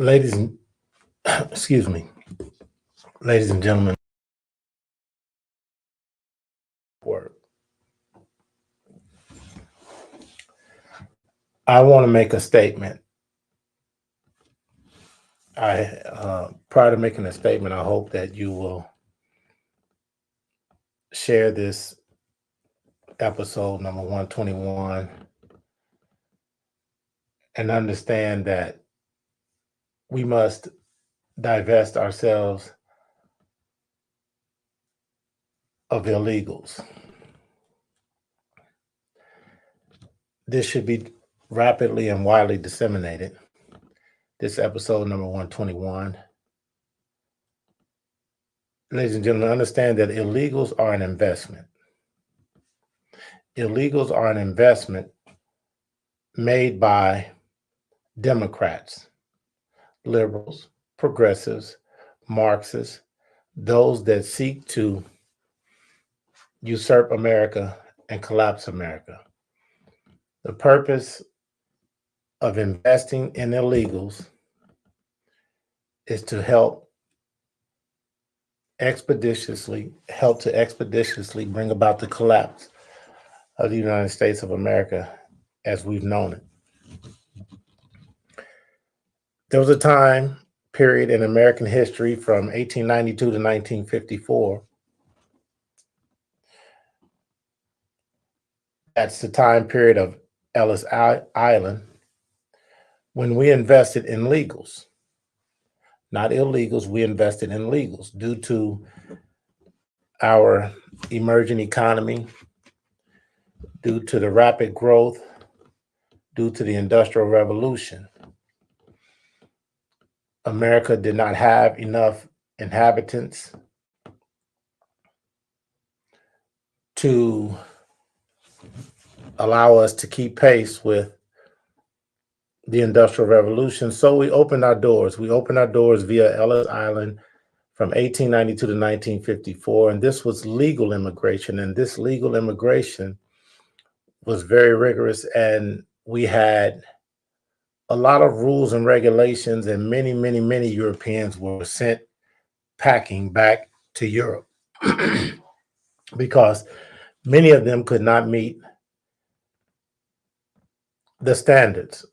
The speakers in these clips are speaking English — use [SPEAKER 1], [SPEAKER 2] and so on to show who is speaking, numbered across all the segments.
[SPEAKER 1] Ladies and excuse me, ladies and gentlemen, work. I want to make a statement. Prior to making a statement, I hope that you will share this episode number 121 and understand that we must divest ourselves of illegals. This should be rapidly and widely disseminated. This episode number 121. Ladies and gentlemen, understand that illegals are an investment. Illegals are an investment made by Democrats, liberals, progressives, Marxists, those that seek to usurp America and collapse America. The purpose of investing in illegals is to help to expeditiously bring about the collapse of the United States of America as we've known it. There was a time period in American history from 1892 to 1954. That's the time period of Ellis Island when we invested in legals, not illegals. We invested in legals due to our emerging economy, due to the rapid growth, due to the Industrial Revolution. America did not have enough inhabitants to allow us to keep pace with the Industrial Revolution. So we opened our doors. We opened our doors via Ellis Island from 1892 to 1954. And this was legal immigration. And this legal immigration was very rigorous. And we had a lot of rules and regulations, and many, many, many Europeans were sent packing back to Europe because many of them could not meet the standards.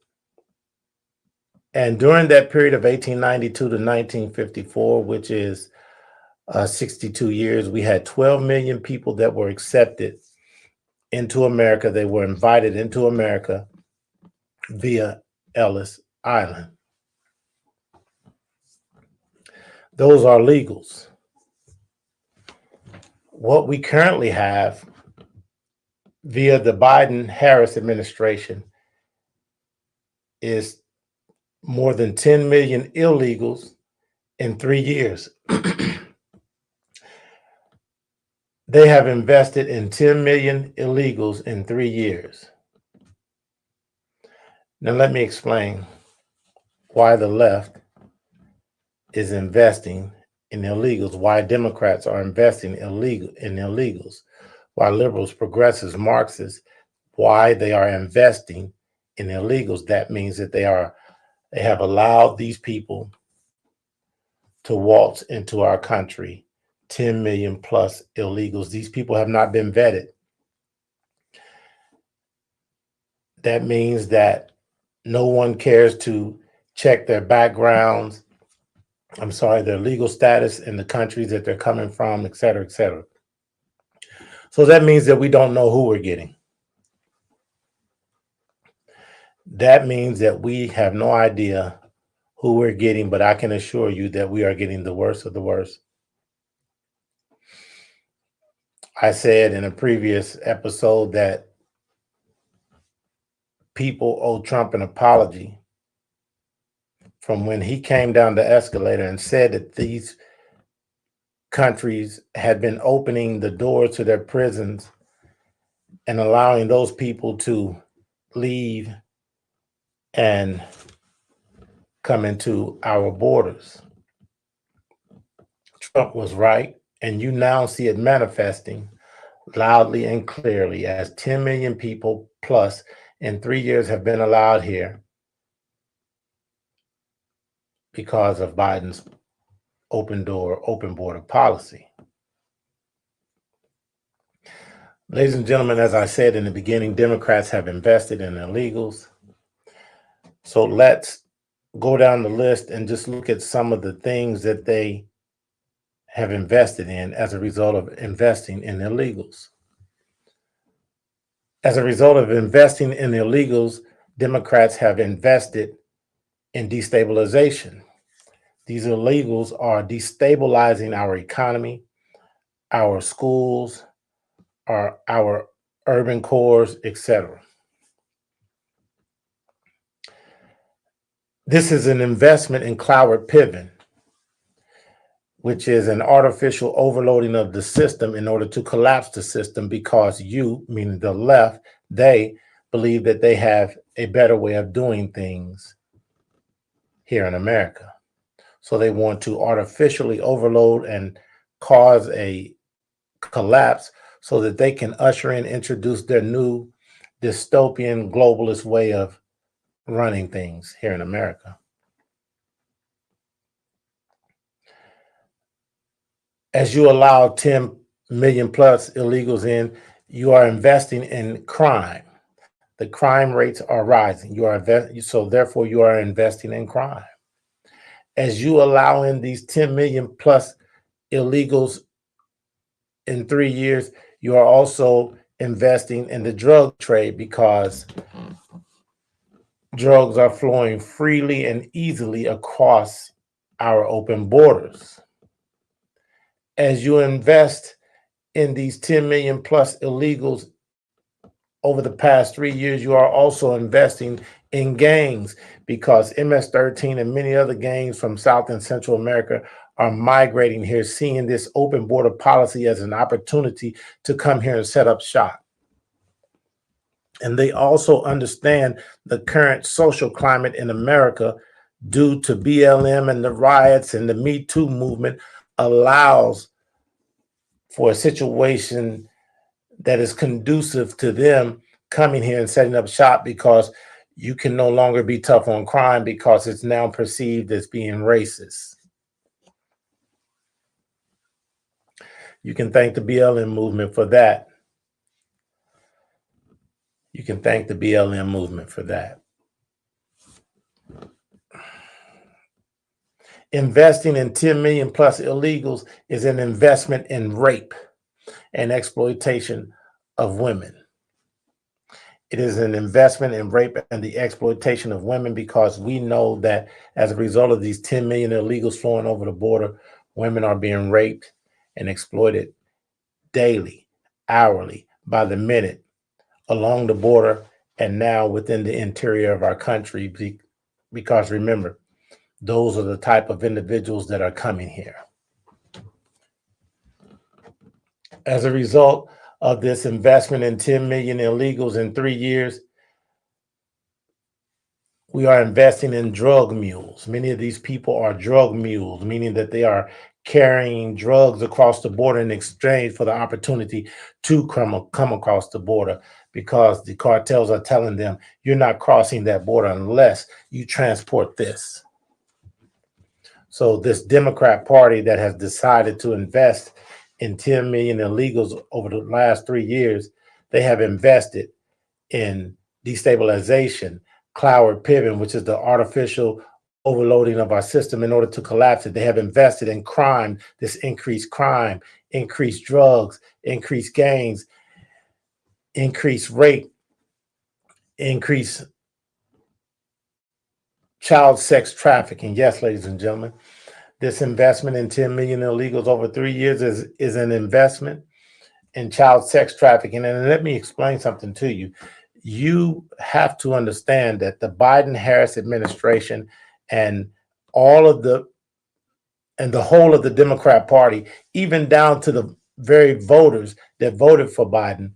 [SPEAKER 1] And during that period of 1892 to 1954, which is 62 years, we had 12 million people that were accepted into America. They were invited into America via Ellis Island. Those are legals. What we currently have via the Biden-Harris administration is more than 10 million illegals in 3 years. They have invested in 10 million illegals in 3 years. Now, let me explain why the left is investing in illegals, why Democrats are investing in illegals, why liberals, progressives, Marxists, why they are investing in illegals. That means that they have allowed these people to waltz into our country, 10 million plus illegals. These people have not been vetted. That means that no one cares to check their backgrounds, their legal status in the countries that they're coming from, et cetera, et cetera. So that means that we don't know who we're getting. That means that we have no idea who we're getting, but I can assure you that we are getting the worst of the worst. I said in a previous episode that people owe Trump an apology from when he came down the escalator and said that these countries had been opening the doors to their prisons and allowing those people to leave and come into our borders. Trump was right, and you now see it manifesting loudly and clearly as 10 million people plus in 3 years have been allowed here. because of Biden's open door, open border policy. Ladies and gentlemen, as I said in the beginning, Democrats have invested in illegals. So let's go down the list and just look at some of the things that they have invested in as a result of investing in illegals. As a result of investing in illegals, Democrats have invested in destabilization. These illegals are destabilizing our economy, our schools, our urban cores, etc. This is an investment in cloud pivot, which is an artificial overloading of the system in order to collapse the system because you, meaning the left, they believe that they have a better way of doing things here in America. So they want to artificially overload and cause a collapse so that they can usher in, introduce their new dystopian globalist way of running things here in America. As you allow 10 million plus illegals in, you are investing in crime. The crime rates are rising. So therefore you are investing in crime. As you allow in these 10 million plus illegals in 3 years, you are also investing in the drug trade because drugs are flowing freely and easily across our open borders. As you invest in these 10 million plus illegals over the past 3 years, you are also investing in gangs because MS-13 and many other gangs from South and Central America are migrating here, seeing this open border policy as an opportunity to come here and set up shop. And they also understand the current social climate in America due to BLM and the riots and the Me Too movement allows for a situation that is conducive to them coming here and setting up shop because you can no longer be tough on crime because it's now perceived as being racist. You can thank the BLM movement for that. You can thank the BLM movement for that. Investing in 10 million plus illegals is an investment in rape and exploitation of women. It is an investment in rape and the exploitation of women because we know that as a result of these 10 million illegals flowing over the border, women are being raped and exploited daily, hourly, by the minute, along the border and now within the interior of our country. Because remember, those are the type of individuals that are coming here. As a result of this investment in 10 million illegals in 3 years, we are investing in drug mules. Many of these people are drug mules, meaning that they are carrying drugs across the border in exchange for the opportunity to come across the border because the cartels are telling them, you're not crossing that border unless you transport this. So this Democrat Party that has decided to invest in 10 million illegals over the last 3 years, they have invested in destabilization, cloud pivot, which is the artificial overloading of our system in order to collapse it. They have invested in crime, this increased crime, increased drugs, increased gangs, increased rape, increased child sex trafficking. Yes, ladies and gentlemen, this investment in 10 million illegals over 3 years is an investment in child sex trafficking. And let me explain something to you. You have to understand that the Biden-Harris administration and the whole of the Democrat Party, even down to the very voters that voted for Biden,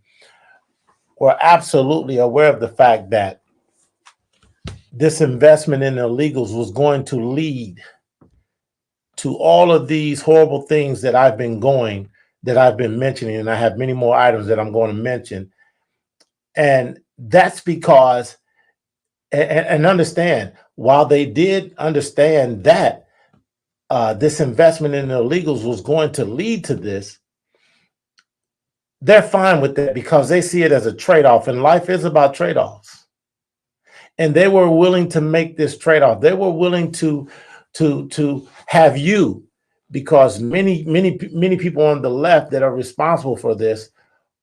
[SPEAKER 1] were absolutely aware of the fact that this investment in illegals was going to lead to all of these horrible things that I've been mentioning, and I have many more items that I'm going to mention. And that's because And understand, while they did understand that this investment in illegals was going to lead to this, they're fine with that because they see it as a trade-off, and life is about trade-offs. And they were willing to make this trade-off. They were willing to have you, because many people on the left that are responsible for this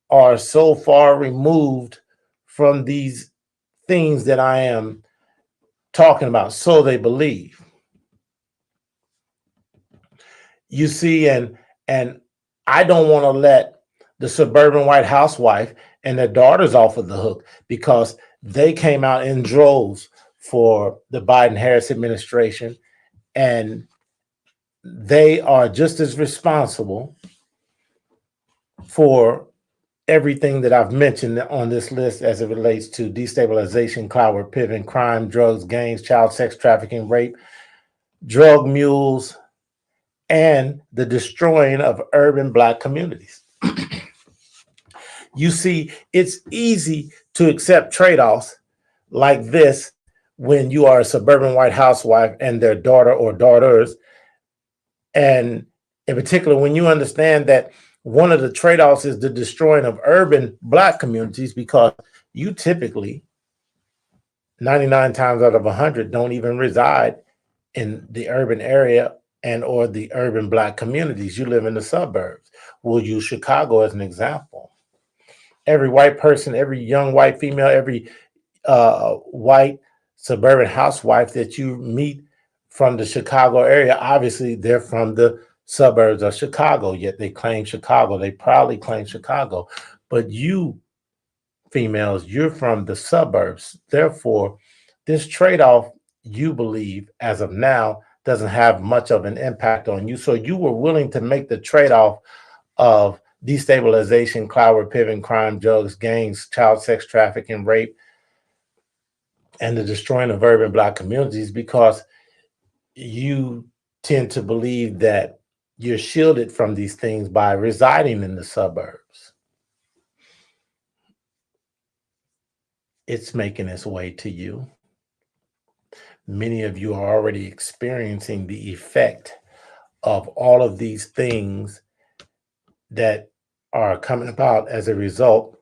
[SPEAKER 1] are so far removed from these things that I am talking about, so they believe. You see, and I don't want to let the suburban white housewife and their daughters off of the hook, because they came out in droves for the Biden-Harris administration, and they are just as responsible for everything that I've mentioned on this list as it relates to destabilization, cloud pivot, crime, drugs, gangs, child sex trafficking, rape, drug mules, and the destroying of urban Black communities. You see, it's easy to accept trade-offs like this when you are a suburban white housewife and their daughter or daughters. And in particular, when you understand that one of the trade-offs is the destroying of urban Black communities, because you typically, 99 times out of 100, don't even reside in the urban area and or the urban Black communities. You live in the suburbs. We'll use Chicago as an example. Every white person, every young white female, every white suburban housewife that you meet from the Chicago area, obviously they're from the suburbs of Chicago, yet they claim Chicago. They proudly claim Chicago. But you females, you're from the suburbs. Therefore, this trade-off, you believe, as of now, doesn't have much of an impact on you. So you were willing to make the trade-off of destabilization, cloud pivot, crime, drugs, gangs, child sex trafficking, rape, and the destroying of urban Black communities, because you tend to believe that you're shielded from these things by residing in the suburbs. It's making its way to you. Many of you are already experiencing the effect of all of these things that are coming about as a result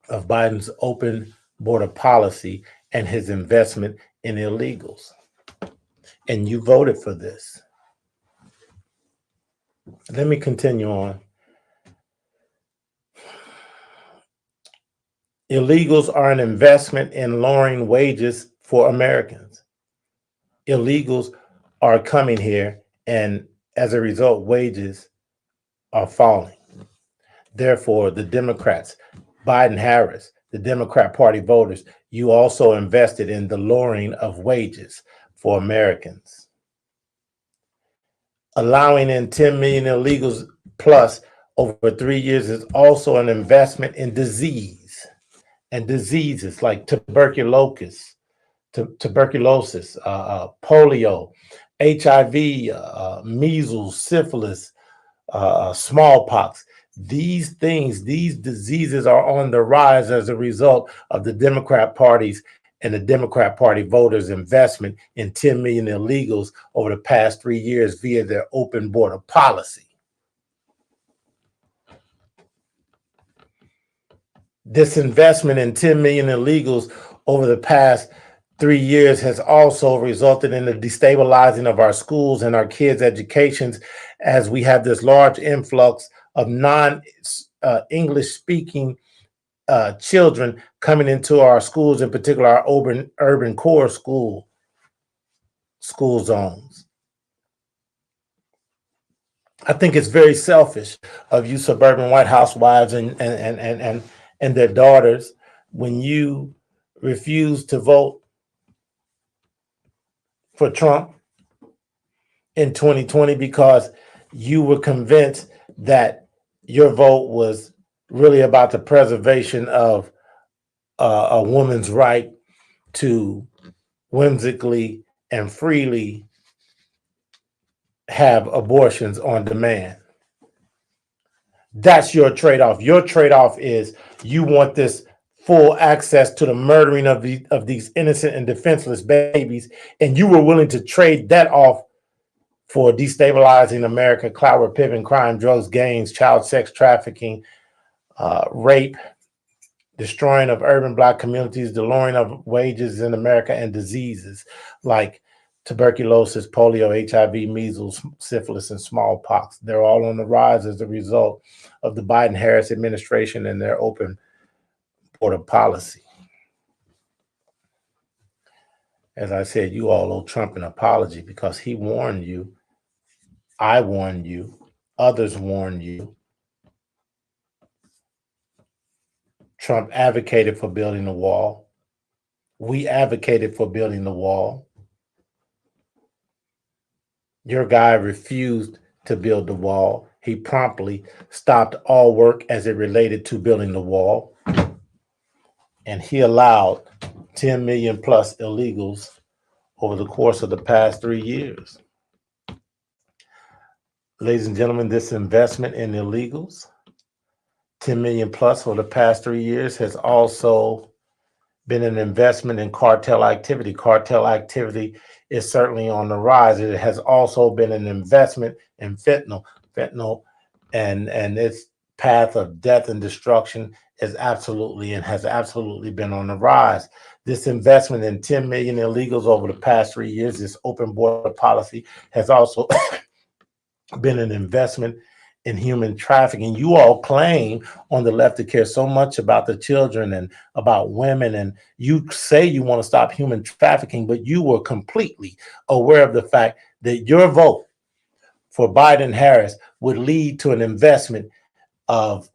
[SPEAKER 1] of Biden's open border policy and his investment in illegals. And you voted for this. Let me continue on. Illegals are an investment in lowering wages for Americans. Illegals are coming here, and as a result, wages are falling. Therefore, the Democrats, Biden, Harris, the Democrat Party voters, you also invested in the lowering of wages for Americans. Allowing in 10 million illegals plus over 3 years is also an investment in disease and diseases like tuberculosis, polio, HIV, measles, syphilis, smallpox. These things, these diseases are on the rise as a result of the Democrat parties and the Democrat Party voters' investment in 10 million illegals over the past 3 years via their open border policy. This investment in 10 million illegals over the past 3 years has also resulted in the destabilizing of our schools and our kids' educations, as we have this large influx of non-English speaking children coming into our schools, in particular our urban core school zones. I think it's very selfish of you suburban white housewives and their daughters when you refuse to vote for Trump in 2020 because you were convinced that your vote was really about the preservation of a woman's right to whimsically and freely have abortions on demand. That's your trade-off. Your trade-off is you want this full access to the murdering of these innocent and defenseless babies, and you were willing to trade that off for destabilizing America, cloud pimping, crime, drugs, gangs, child sex trafficking, rape, destroying of urban Black communities, the lowering of wages in America, and diseases like tuberculosis, polio, HIV, measles, syphilis, and smallpox. They're all on the rise as a result of the Biden-Harris administration and their open border policy. As I said, you all owe Trump an apology because he warned you, I warned you, others warned you. Trump advocated for building the wall. We advocated for building the wall. Your guy refused to build the wall. He promptly stopped all work as it related to building the wall. And he allowed 10 million plus illegals over the course of the past 3 years. Ladies and gentlemen, this investment in illegals, 10 million plus for the past 3 years, has also been an investment in cartel activity. Cartel activity is certainly on the rise. It has also been an investment in fentanyl. Fentanyl and its path of death and destruction is absolutely and has absolutely been on the rise. This investment in 10 million illegals over the past 3 years, this open border policy, has also been an investment in human trafficking. You all claim on the left to care so much about the children and about women, and you say you want to stop human trafficking, but you were completely aware of the fact that your vote for Biden-Harris would lead to an investment of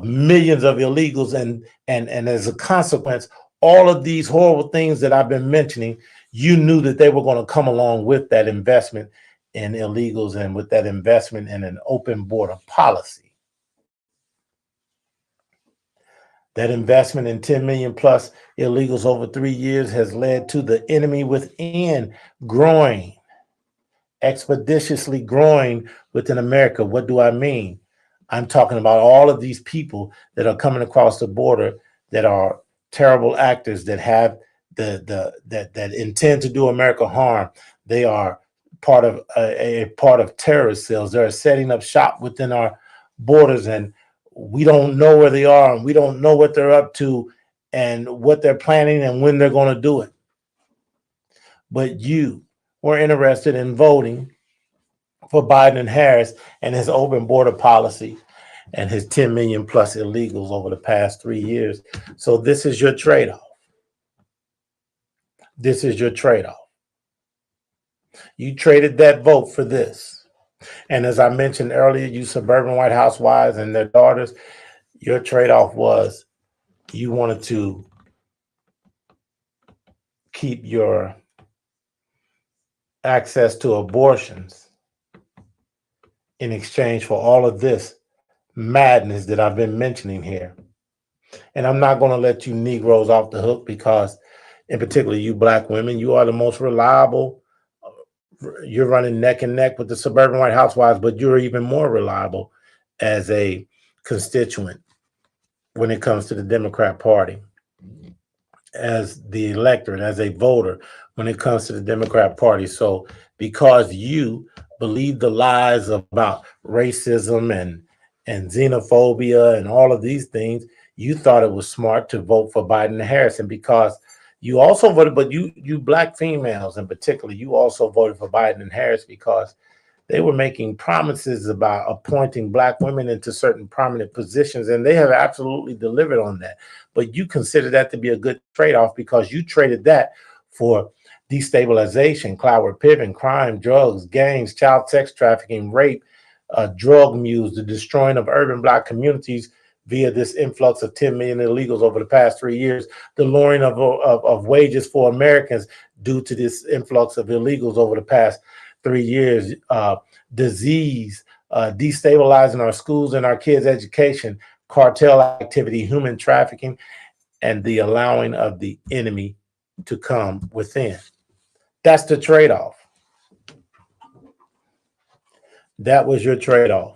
[SPEAKER 1] millions of illegals, and as a consequence, all of these horrible things that I've been mentioning, you knew that they were going to come along with that investment in illegals and with that investment in an open border policy. That investment in 10 million plus illegals over 3 years has led to the enemy within growing, expeditiously growing within America. What do I mean? I'm talking about all of these people that are coming across the border that are terrible actors, that have that intend to do America harm. They are part of a part of terrorist cells. They're setting up shop within our borders, and we don't know where they are, and we don't know what they're up to and what they're planning and when they're going to do it. But you were interested in voting for Biden and Harris and his open border policy and his 10 million plus illegals over the past 3 years. So this is your trade-off. This is your trade-off. You traded that vote for this. And as I mentioned earlier, you suburban white housewives and their daughters, your trade-off was you wanted to keep your access to abortions in exchange for all of this madness that I've been mentioning here. And I'm not going to let you Negroes off the hook because, in particular, you Black women, you are the most reliable. You're running neck and neck with the suburban white housewives, but you're even more reliable as a constituent when it comes to the Democrat Party, as the electorate, as a voter when it comes to the Democrat Party. So because you believe the lies about racism and xenophobia and all of these things, you thought it was smart to vote for Biden and Harris. And because you also voted, but you Black females in particular, you also voted for Biden and Harris because they were making promises about appointing Black women into certain prominent positions, and they have absolutely delivered on that. But you consider that to be a good trade-off because you traded that for destabilization, cloud pimping, crime, drugs, gangs, child sex trafficking, rape, drug mules, the destroying of urban Black communities via this influx of 10 million illegals over the past 3 years, the lowering of wages for Americans due to this influx of illegals over the past 3 years, disease, destabilizing our schools and our kids' education, cartel activity, human trafficking, and the allowing of the enemy to come within. That's the trade-off. That was your trade-off.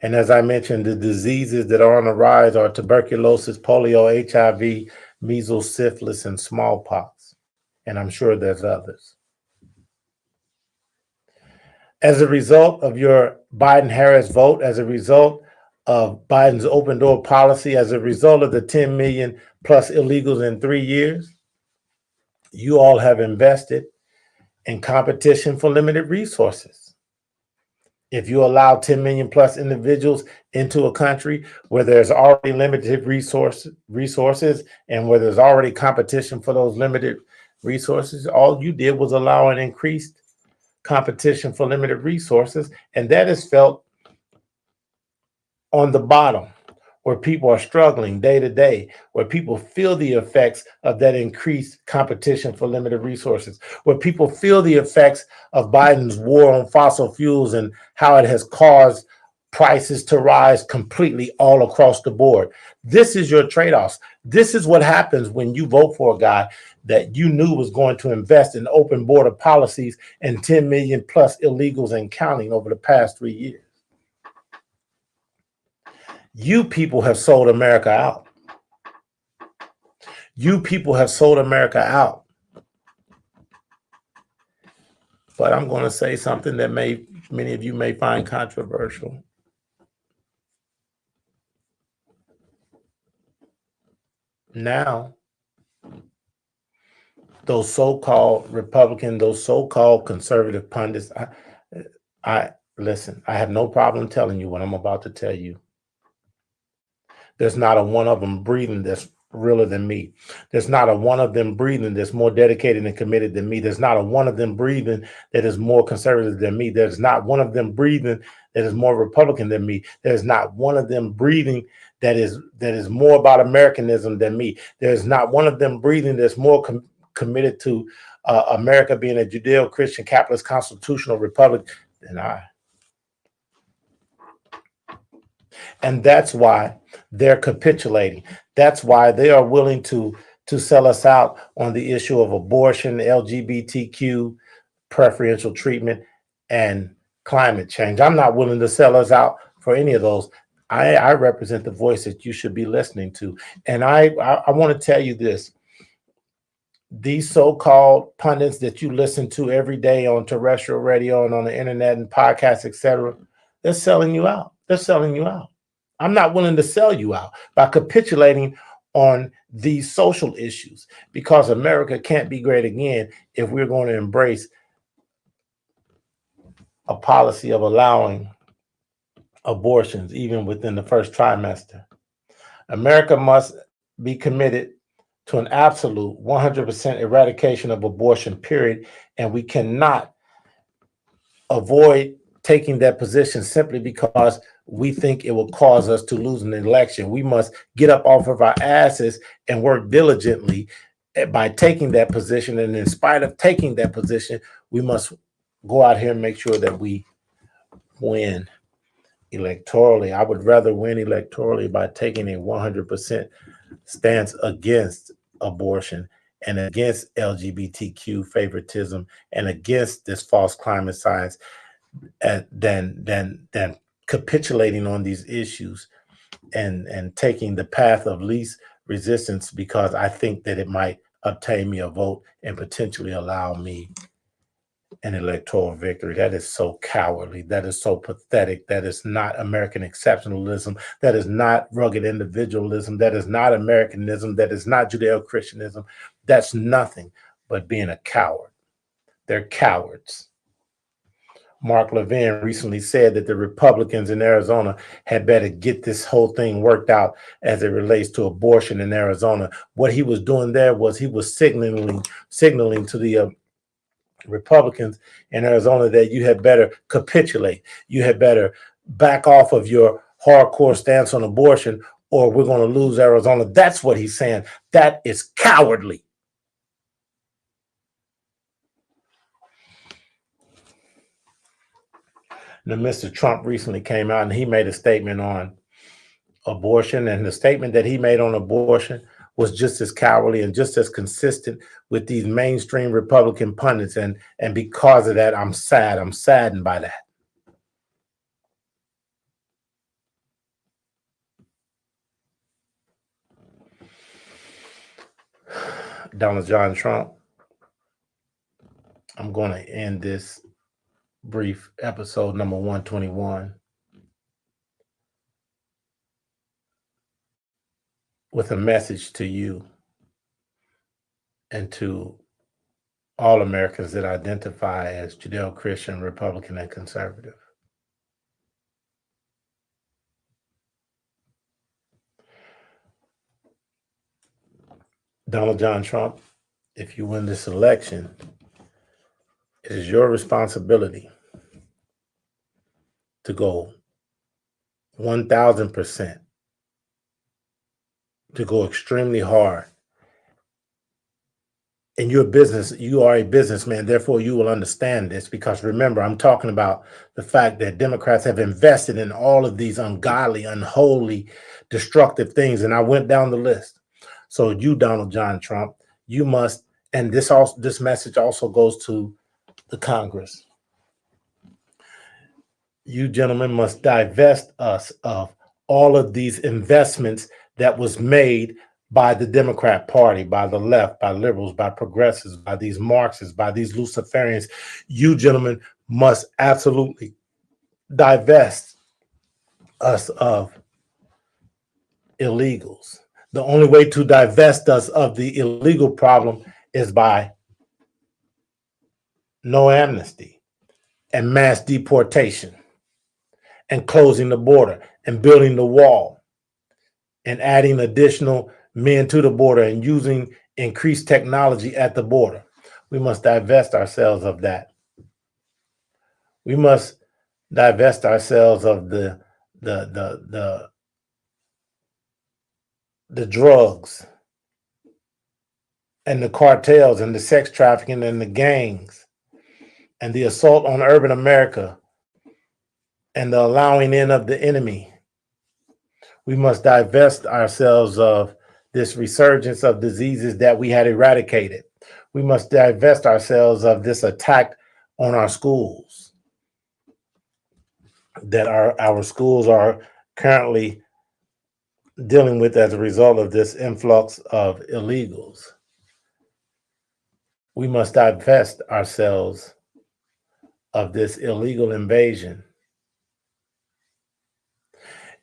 [SPEAKER 1] And as I mentioned, the diseases that are on the rise are tuberculosis, polio, HIV, measles, syphilis, and smallpox. And I'm sure there's others. As a result of your Biden-Harris vote, as a result of Biden's open door policy, as a result of the 10 million plus illegals in 3 years, you all have invested in competition for limited resources. If you allow 10 million plus individuals into a country where there's already limited resources and where there's already competition for those limited resources, all you did was allow an increased competition for limited resources, and that is felt on the bottom, where people are struggling day to day, where people feel the effects of that increased competition for limited resources, where people feel the effects of Biden's war on fossil fuels and how it has caused prices to rise completely all across the board. This is your trade-offs. This is what happens when you vote for a guy that you knew was going to invest in open border policies and 10 million plus illegals and counting over the past 3 years. You people have sold America out. You people have sold America out. But I'm going to say something that many of you may find controversial. Now, those so-called Republican, those so-called conservative pundits, I listen, I have no problem telling you what I'm about to tell you. There's not a one of them breathing that's realer than me. There's not a one of them breathing that's more dedicated and committed than me. There's not a one of them breathing that is more conservative than me. There's not one of them breathing that is more Republican than me. There's not one of them breathing that is more about Americanism than me. There's not one of them breathing that's more committed to America being a Judeo-Christian capitalist constitutional republic than I. And that's why they're capitulating. That's why they are willing to sell us out on the issue of abortion, LGBTQ, preferential treatment, and climate change. I'm not willing to sell us out for any of those. I represent the voice that you should be listening to. And I want to tell you this. These so-called pundits that you listen to every day on terrestrial radio and on the internet and podcasts, etc., they're selling you out. They're selling you out. I'm not willing to sell you out by capitulating on these social issues, because America can't be great again if we're going to embrace a policy of allowing abortions even within the first trimester. America must be committed to an absolute 100% eradication of abortion, period, and we cannot avoid taking that position simply because we think it will cause us to lose an election. We must get up off of our asses and work diligently by taking that position. And in spite of taking that position, we must go out here and make sure that we win electorally. I would rather win electorally by taking a 100% stance against abortion and against LGBTQ favoritism and against this false climate science than capitulating on these issues and taking the path of least resistance, because I think that it might obtain me a vote and potentially allow me an electoral victory. That is so cowardly. That is so pathetic. That is not American exceptionalism. That is not rugged individualism. That is not Americanism. That is not Judeo-Christianism. That's nothing but being a coward. They're cowards. Mark Levin recently said that the Republicans in Arizona had better get this whole thing worked out as it relates to abortion in Arizona. What he was doing there was he was signaling to the Republicans in Arizona that you had better capitulate. You had better back off of your hardcore stance on abortion, or we're going to lose Arizona. That's what he's saying. That is cowardly. Now, Mr. Trump recently came out and he made a statement on abortion, and the statement that he made on abortion was just as cowardly and just as consistent with these mainstream Republican pundits, and because of that, I'm saddened by that. Donald John Trump, I'm going to end this brief episode number 121 with a message to you and to all Americans that identify as Judeo-Christian, Republican, and conservative. Donald John Trump, if you win this election, it is your responsibility to go 1,000%, to go extremely hard. And you are a businessman, therefore you will understand this, because remember, I'm talking about the fact that Democrats have invested in all of these ungodly, unholy, destructive things. And I went down the list. So you, Donald John Trump, you must, and this message also goes to the Congress. You gentlemen must divest us of all of these investments that was made by the Democrat Party, by the left, by liberals, by progressives, by these Marxists, by these Luciferians. You gentlemen must absolutely divest us of illegals. The only way to divest us of the illegal problem is by no amnesty and mass deportation and closing the border and building the wall and adding additional men to the border and using increased technology at the border. We must divest ourselves of that. We must divest ourselves of the drugs and the cartels and the sex trafficking and the gangs and the assault on urban America and the allowing in of the enemy. We must divest ourselves of this resurgence of diseases that we had eradicated. We must divest ourselves of this attack on our schools, that our schools are currently dealing with as a result of this influx of illegals. We must divest ourselves of this illegal invasion.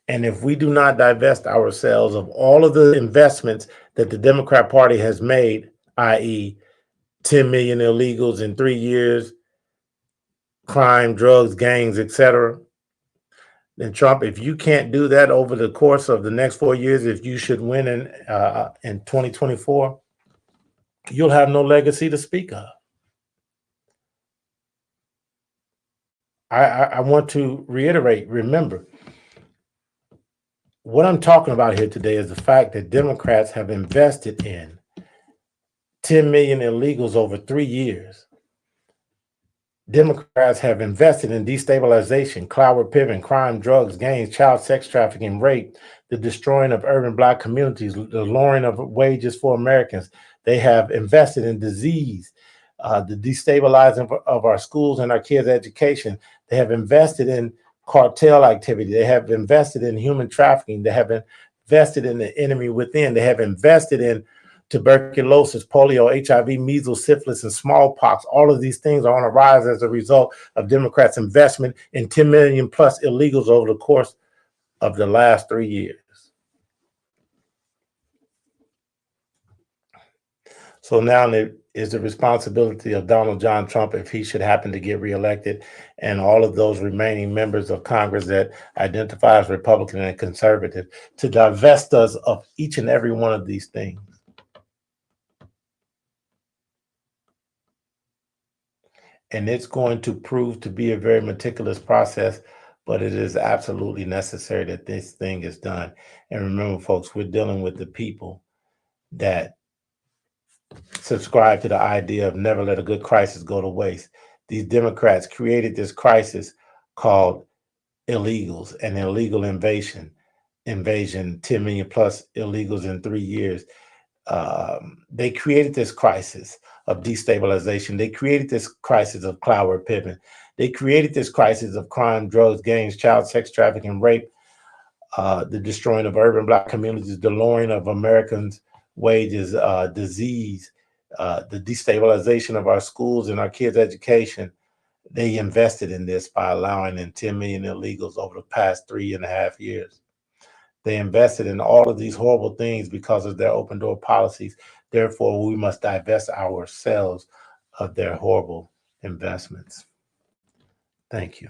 [SPEAKER 1] And if we do not divest ourselves of all of the investments that the Democrat Party has made, i.e., 10 million illegals in 3 years, crime, drugs, gangs, etc., then Trump, if you can't do that over the course of the next 4 years, if you should win in 2024, you'll have no legacy to speak of. I want to reiterate, remember, what I'm talking about here today is the fact that Democrats have invested in 10 million illegals over 3 years. Democrats have invested in destabilization, cloward pivot, crime, drugs, gangs, child sex trafficking, rape, the destroying of urban Black communities, the lowering of wages for Americans. They have invested in disease, the destabilizing of our schools and our kids' education. They have invested in cartel activity. They have invested in human trafficking. They have invested in the enemy within. They have invested in tuberculosis, polio, HIV, measles, syphilis, and smallpox. All of these things are on a rise as a result of Democrats' investment in 10 million plus illegals over the course of the last 3 years. So now it is the responsibility of Donald John Trump, if he should happen to get reelected, and all of those remaining members of Congress that identify as Republican and conservative, to divest us of each and every one of these things. And it's going to prove to be a very meticulous process, but it is absolutely necessary that this thing is done. And remember, folks, we're dealing with the people that subscribe to the idea of never let a good crisis go to waste. These Democrats created this crisis called illegals and illegal invasion, 10 million plus illegals in 3 years. They created this crisis of destabilization. They created this crisis of cloward pivot. They created this crisis of crime, drugs, gangs, child sex trafficking, rape, the destroying of urban Black communities, the lowering of Americans' wages, disease, the destabilization of our schools and our kids' education. They invested in this by allowing in 10 million illegals over the past 3.5 years. They invested in all of these horrible things because of their open door policies. Therefore, we must divest ourselves of their horrible investments. Thank you.